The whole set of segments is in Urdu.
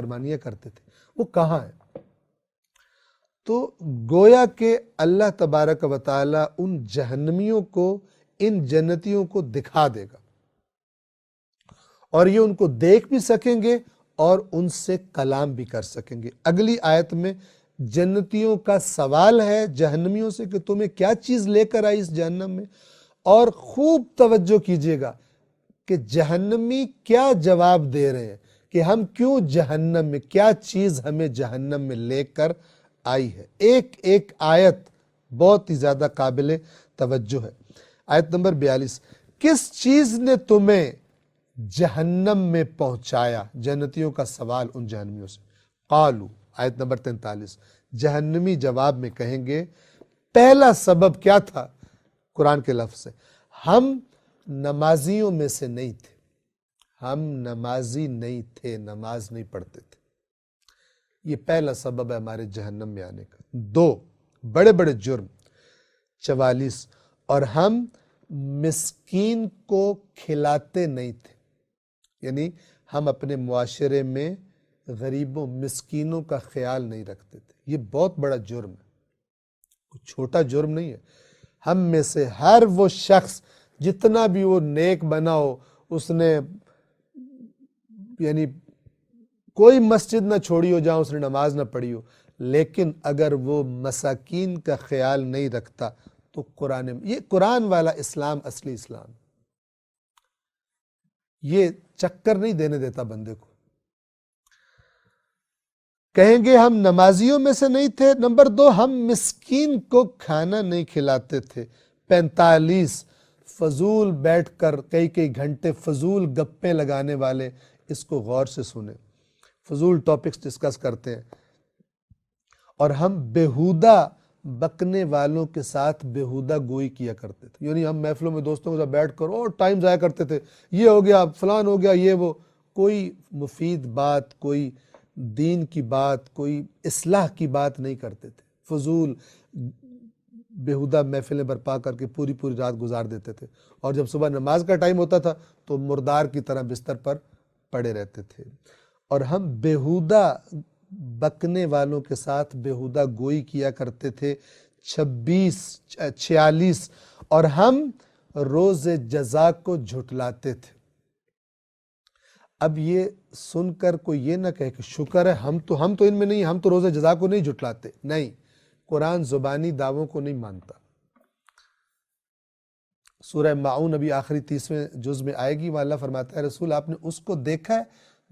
نافرمانیاں کرتے تھے وہ کہاں ہیں؟ تو گویا کہ اللہ تبارک و تعالی ان جہنمیوں کو ان جنتیوں کو دکھا دے گا، اور یہ ان کو دیکھ بھی سکیں گے اور ان سے کلام بھی کر سکیں گے۔ اگلی آیت میں جنتیوں کا سوال ہے جہنمیوں سے کہ تمہیں کیا چیز لے کر آئی اس جہنم میں، اور خوب توجہ کیجئے گا کہ جہنمی کیا جواب دے رہے ہیں کہ ہم کیوں جہنم میں، کیا چیز ہمیں جہنم میں لے کر آئی ہے۔ ایک ایک آیت بہت ہی زیادہ قابل توجہ ہے۔ آیت نمبر 42، کس چیز نے تمہیں جہنم میں پہنچایا؟ جنتیوں کا سوال ان جہنمیوں سے۔ قالو، آیت نمبر 43، جہنمی جواب میں کہیں گے پہلا سبب کیا تھا؟ قرآن کے لفظ سے، ہم نمازیوں میں سے نہیں تھے، ہم نمازی نہیں تھے، نماز نہیں پڑھتے تھے۔ یہ پہلا سبب ہے ہمارے جہنم میں آنے کا۔ دو بڑے بڑے جرم، 44، اور ہم مسکین کو کھلاتے نہیں تھے، یعنی ہم اپنے معاشرے میں غریبوں مسکینوں کا خیال نہیں رکھتے تھے۔ یہ بہت بڑا جرم ہے، کوئی چھوٹا جرم نہیں ہے۔ ہم میں سے ہر وہ شخص جتنا بھی وہ نیک بنا ہو، اس نے یعنی کوئی مسجد نہ چھوڑی ہو جہاں اس نے نماز نہ پڑھی ہو، لیکن اگر وہ مساکین کا خیال نہیں رکھتا تو یہ قرآن والا اسلام اصلی اسلام، یہ چکر نہیں دینے دیتا بندے کو۔ کہیں گے ہم نمازیوں میں سے نہیں تھے۔ نمبر 2، ہم مسکین کو کھانا نہیں کھلاتے تھے۔ 45، فضول بیٹھ کر کئی گھنٹے فضول گپیں لگانے والے اس کو غور سے سنیں، فضول ٹاپکس ڈسکس کرتے ہیں، اور ہم بیہودہ بکنے والوں کے ساتھ بیہودہ گوئی کیا کرتے تھے، یعنی ہم محفلوں میں دوستوں کے ساتھ بیٹھ کر اور ٹائم ضائع کرتے تھے، یہ ہو گیا فلان ہو گیا یہ وہ، کوئی مفید بات، کوئی دین کی بات، کوئی اصلاح کی بات نہیں کرتے تھے، فضول بیہودہ محفلیں برپا کر کے پوری رات گزار دیتے تھے، اور جب صبح نماز کا ٹائم ہوتا تھا تو مردار کی طرح بستر پر پڑے رہتے تھے۔ اور ہم بیہودہ بکنے والوں کے ساتھ بیہودہ گوئی کیا کرتے تھے۔ 46، اور ہم روز جزا کو جھٹلاتے تھے۔ اب یہ سن کر کوئی یہ نہ کہے کہ شکر ہے ہم تو ان میں نہیں، ہم تو روز جزا کو نہیں جھٹلاتے، نہیں، قرآن زبانی دعووں کو نہیں مانتا۔ سورہ معون ابھی آخری 30ویں جز میں آئے گی، وہاں اللہ فرماتا ہے رسول آپ نے اس کو دیکھا ہے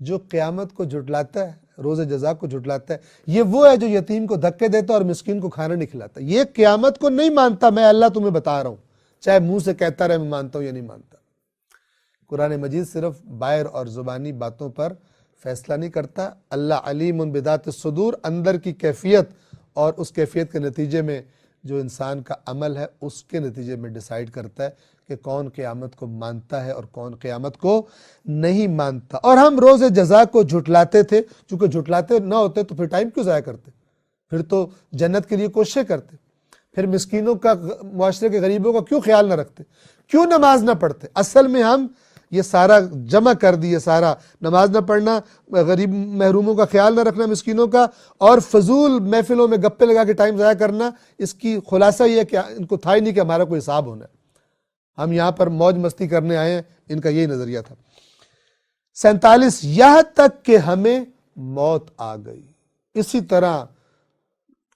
جو قیامت کو جھٹلاتا ہے، روز جزا کو جھٹلاتا ہے؟ یہ وہ ہے جو یتیم کو دھکے دیتا ہے اور مسکین کو کھانا نہیں کھلاتا۔ یہ قیامت کو نہیں مانتا، میں اللہ تمہیں بتا رہا ہوں، چاہے منہ سے کہتا رہے میں مانتا ہوں یا نہیں مانتا۔ قرآن مجید صرف باہر اور زبانی باتوں پر فیصلہ نہیں کرتا، اللہ علیم بذات الصدور، اندر کی کیفیت اور اس کیفیت کے نتیجے میں جو انسان کا عمل ہے اس کے نتیجے میں ڈیسائیڈ کرتا ہے کہ کون قیامت کو مانتا ہے اور کون قیامت کو نہیں مانتا۔ اور ہم روز جزا کو جھٹلاتے تھے، چونکہ جھٹلاتے نہ ہوتے تو پھر ٹائم کیوں ضائع کرتے، پھر تو جنت کے لیے کوششیں کرتے، پھر مسکینوں کا، معاشرے کے غریبوں کا کیوں خیال نہ رکھتے، کیوں نماز نہ پڑھتے۔ اصل میں ہم یہ سارا جمع کر دیے، سارا نماز نہ پڑھنا، غریب محروموں کا خیال نہ رکھنا، مسکینوں کا، اور فضول محفلوں میں گپے لگا کے ٹائم ضائع کرنا، اس کی خلاصہ یہ ہے کہ ان کو تھا ہی نہیں کہ ہمارا کوئی حساب ہونا ہے، ہم یہاں پر موج مستی کرنے آئے ہیں، ان کا یہی نظریہ تھا۔ 47، یہاں تک کہ ہمیں موت آ گئی، اسی طرح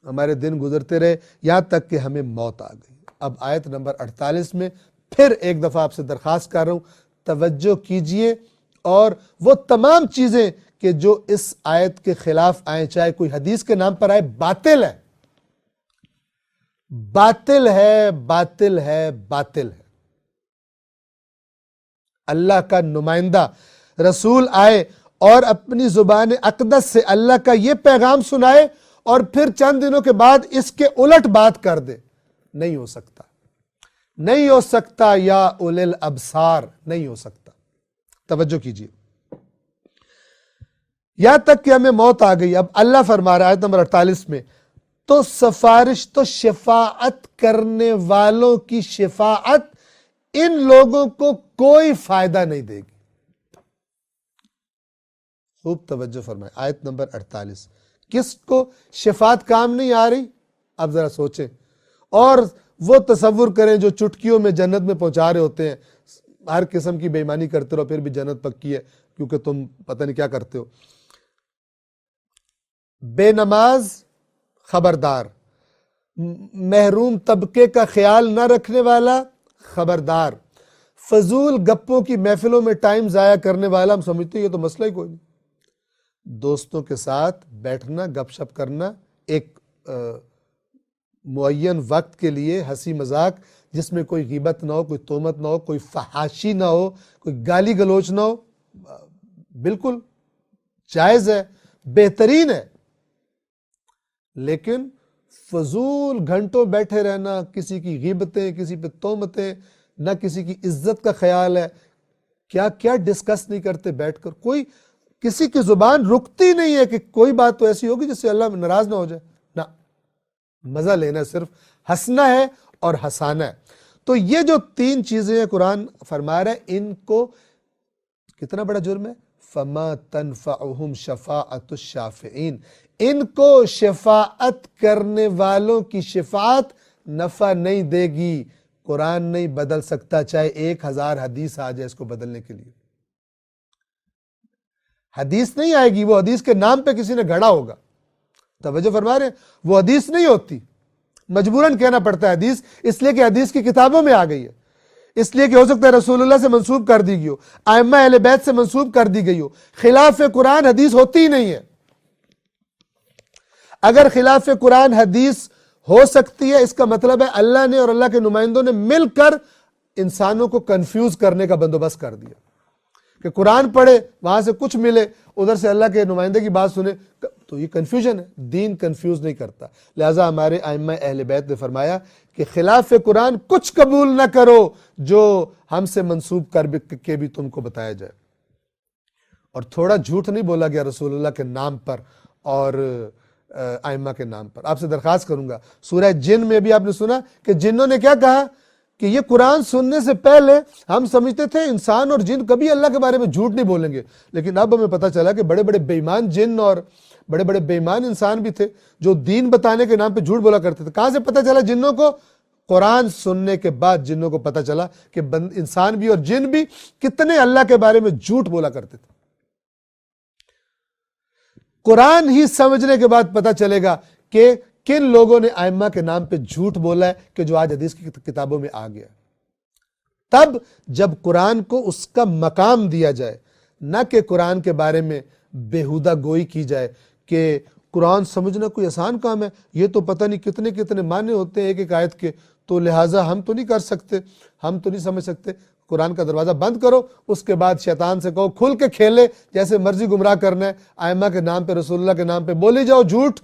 ہمارے دن گزرتے رہے یہاں تک کہ ہمیں موت آ گئی۔ اب آیت نمبر 48 میں پھر ایک دفعہ آپ سے درخواست کر رہا ہوں، توجہ کیجئے، اور وہ تمام چیزیں کہ جو اس آیت کے خلاف آئیں، چاہے کوئی حدیث کے نام پر آئے، باطل ہے، باطل ہے، باطل ہے، باطل ہے۔ اللہ کا نمائندہ رسول آئے اور اپنی زبان اقدس سے اللہ کا یہ پیغام سنائے اور پھر چند دنوں کے بعد اس کے الٹ بات کر دے، نہیں ہو سکتا، نہیں ہو سکتا، یا اولی الابصار، نہیں ہو سکتا۔ توجہ کیجئے، یہاں تک کہ ہمیں موت آ گئی۔ اب اللہ فرما رہا ہے آیت نمبر 48 میں، تو سفارش، تو شفاعت کرنے والوں کی شفاعت ان لوگوں کو کوئی فائدہ نہیں دے گی۔ خوب توجہ فرمائیں، آیت نمبر 48۔ کس کو شفاعت کام نہیں آ رہی؟ اب ذرا سوچیں اور وہ تصور کریں جو چٹکیوں میں جنت میں پہنچا رہے ہوتے ہیں، ہر قسم کی بے ایمانی کرتے رہو پھر بھی جنت پکی ہے کیونکہ تم پتہ نہیں کیا کرتے ہو۔ بے نماز خبردار، محروم طبقے کا خیال نہ رکھنے والا خبردار، فضول گپوں کی محفلوں میں ٹائم ضائع کرنے والا، ہم سمجھتے ہیں یہ تو مسئلہ ہی کوئی نہیں۔ دوستوں کے ساتھ بیٹھنا، گپ شپ کرنا، ایک معین وقت کے لیے ہنسی مذاق جس میں کوئی غیبت نہ ہو، کوئی تہمت نہ ہو، کوئی فحاشی نہ ہو، کوئی گالی گلوچ نہ ہو، بالکل جائز ہے، بہترین ہے۔ لیکن فضول گھنٹوں بیٹھے رہنا، کسی کی غیبتیں، کسی پہ تہمتیں، نہ کسی کی عزت کا خیال ہے، کیا کیا ڈسکس نہیں کرتے بیٹھ کر، کوئی کسی کی زبان رکتی نہیں ہے کہ کوئی بات تو ایسی ہوگی جس سے اللہ ناراض نہ ہو جائے، نہ، مزہ لینا ہے، صرف ہنسنا ہے اور ہنسانا ہے۔ تو یہ جو تین چیزیں ہیں قرآن فرما رہا ہے، ان کو کتنا بڑا جرم ہے؟ فَمَا تَنْفَعُهُمْ شَفَاعَةُ الشَّافِعِينَ، ان کو شفاعت کرنے والوں کی شفاعت نفع نہیں دے گی۔ قرآن نہیں بدل سکتا چاہے 1000 حدیث آ جائے اس کو بدلنے کے لیے، حدیث نہیں آئے گی، وہ حدیث کے نام پہ کسی نے گھڑا ہوگا، توجہ فرما رہے ہیں، وہ حدیث نہیں ہوتی، مجبوراً کہنا پڑتا ہے حدیث، اس لیے کہ حدیث کی کتابوں میں آ گئی ہے، اس لیے کہ ہو سکتا ہے رسول اللہ سے منسوب کر دی گئی ہو، ائمہ اہل بیت سے منسوب کر دی گئی ہو۔ خلاف قرآن حدیث ہوتی ہی نہیں ہے۔ اگر خلاف قرآن حدیث ہو سکتی ہے، اس کا مطلب ہے اللہ نے اور اللہ کے نمائندوں نے مل کر انسانوں کو کنفیوز کرنے کا بندوبست کر دیا کہ قرآن پڑھے، وہاں سے کچھ ملے، ادھر سے اللہ کے نمائندے کی بات سنے، تو یہ کنفیوژن ہے۔ دین کنفیوز نہیں کرتا، لہٰذا ہمارے ائمہ اہل بیت نے فرمایا کہ خلاف قرآن کچھ قبول نہ کرو جو ہم سے منسوب کر کے بھی تم کو بتایا جائے۔ اور تھوڑا جھوٹ نہیں بولا گیا رسول اللہ کے نام پر اور ائمہ کے نام پر۔ آپ سے درخواست کروں گا، سورہ جن میں بھی آپ نے سنا کہ جنوں نے کیا کہا کہ یہ قرآن سننے سے پہلے ہم سمجھتے تھے انسان اور جن کبھی اللہ کے بارے میں جھوٹ نہیں بولیں گے، لیکن اب ہمیں پتہ چلا کہ بڑے بڑے بے ایمان جن اور بڑے بڑے بے ایمان انسان بھی تھے جو دین بتانے کے نام پہ جھوٹ بولا کرتے تھے۔ کہاں سے پتہ چلا جنوں کو؟ قرآن سننے کے بعد جنوں کو پتہ چلا کہ انسان بھی اور جن بھی کتنے اللہ کے بارے میں جھوٹ بولا کرتے تھے۔ قرآن ہی سمجھنے کے بعد پتہ چلے گا کہ کن لوگوں نے ائمہ کے نام پہ جھوٹ بولا ہے کہ جو آج حدیث کی کتابوں میں آ گیا۔ تب جب قرآن کو اس کا مقام دیا جائے، نہ کہ قرآن کے بارے میں بیہودہ گوئی کی جائے کہ قرآن سمجھنا کوئی آسان کام ہے، یہ تو پتہ نہیں کتنے کتنے معنی ہوتے ہیں ایک ایک آیت کے، تو لہٰذا ہم تو نہیں کر سکتے، ہم تو نہیں سمجھ سکتے۔ قرآن کا دروازہ بند کرو، اس کے بعد شیطان سے کہو کھل کے کھیلے، جیسے مرضی گمراہ کرنا ہے، ائمہ کے نام پہ رسول اللہ کے نام پہ بولی جاؤ جھوٹ،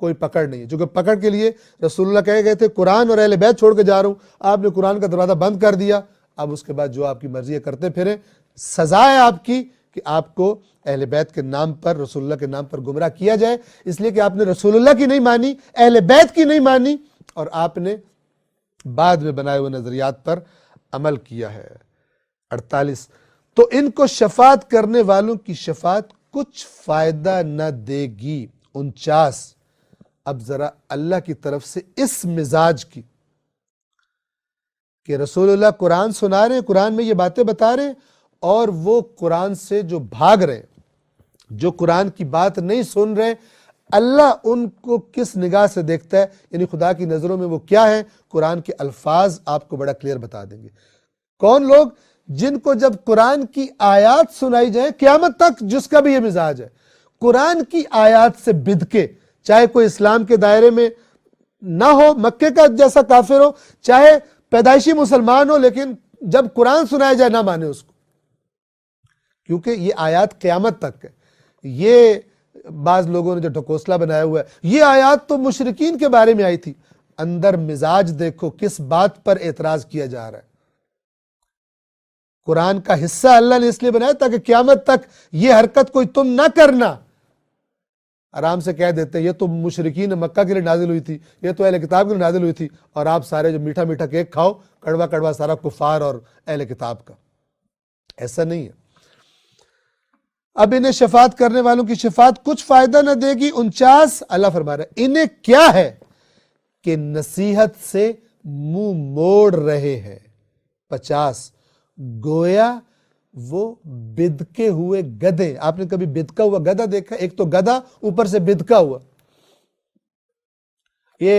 کوئی پکڑ نہیں ہے۔ چونکہ پکڑ کے لیے رسول اللہ کہے گئے تھے قرآن اور اہل بیت چھوڑ کے جا رہا ہوں، آپ نے قرآن کا دروازہ بند کر دیا، اب اس کے بعد جو آپ کی مرضی ہے کرتے پھریں، سزا ہے آپ کی کہ آپ کو اہل بیت کے نام پر، رسول اللہ کے نام پر گمراہ کیا جائے، اس لیے کہ آپ نے رسول اللہ کی نہیں مانی، اہل بیت کی نہیں مانی، اور آپ نے بعد میں بنائے ہوئے نظریات پر عمل کیا ہے۔ 48، تو ان کو شفاعت کرنے والوں کی شفاعت کچھ فائدہ نہ دے گی۔ 49، اب ذرا اللہ کی طرف سے اس مزاج کی کہ رسول اللہ قرآن سنا رہے ہیں، قرآن میں یہ باتیں بتا رہے ہیں، اور وہ قرآن سے جو بھاگ رہے ہیں، جو قرآن کی بات نہیں سن رہے، اللہ ان کو کس نگاہ سے دیکھتا ہے، یعنی خدا کی نظروں میں وہ کیا ہے، قرآن کے الفاظ آپ کو بڑا کلیئر بتا دیں گے۔ کون لوگ؟ جن کو جب قرآن کی آیات سنائی جائے، قیامت تک جس کا بھی یہ مزاج ہے، قرآن کی آیات سے بدکے، چاہے کوئی اسلام کے دائرے میں نہ ہو، مکے کا جیسا کافر ہو، چاہے پیدائشی مسلمان ہو، لیکن جب قرآن سنایا جائے نہ مانے اس کو، کیونکہ یہ آیات قیامت تک ہے۔ یہ بعض لوگوں نے جو ڈھکوسلہ بنایا ہوا ہے، یہ آیات تو مشرکین کے بارے میں آئی تھی، اندر مزاج دیکھو کس بات پر اعتراض کیا جا رہا ہے۔ قرآن کا حصہ اللہ نے اس لیے بنایا تاکہ قیامت تک یہ حرکت کوئی تم نہ کرنا۔ آرام سے کہہ دیتے یہ تو مشرکین مکہ کے لیے نازل ہوئی تھی، یہ تو اہل کتاب کے لیے نازل ہوئی تھی، اور آپ سارے جو میٹھا میٹھا کیک کھاؤ، کڑوا کڑوا سارا کفار اور اہل کتاب کا۔ ایسا نہیں ہے۔ اب انہیں شفاعت کرنے والوں کی شفاعت کچھ فائدہ نہ دے گی۔ 49 اللہ فرما رہا ہے انہیں کیا ہے کہ نصیحت سے منہ موڑ رہے ہیں۔ 50 گویا وہ بدکے ہوئے گدھے، آپ نے کبھی بدکا ہوا گدھا دیکھا؟ ایک تو گدھا اوپر سے بدکا ہوا، یہ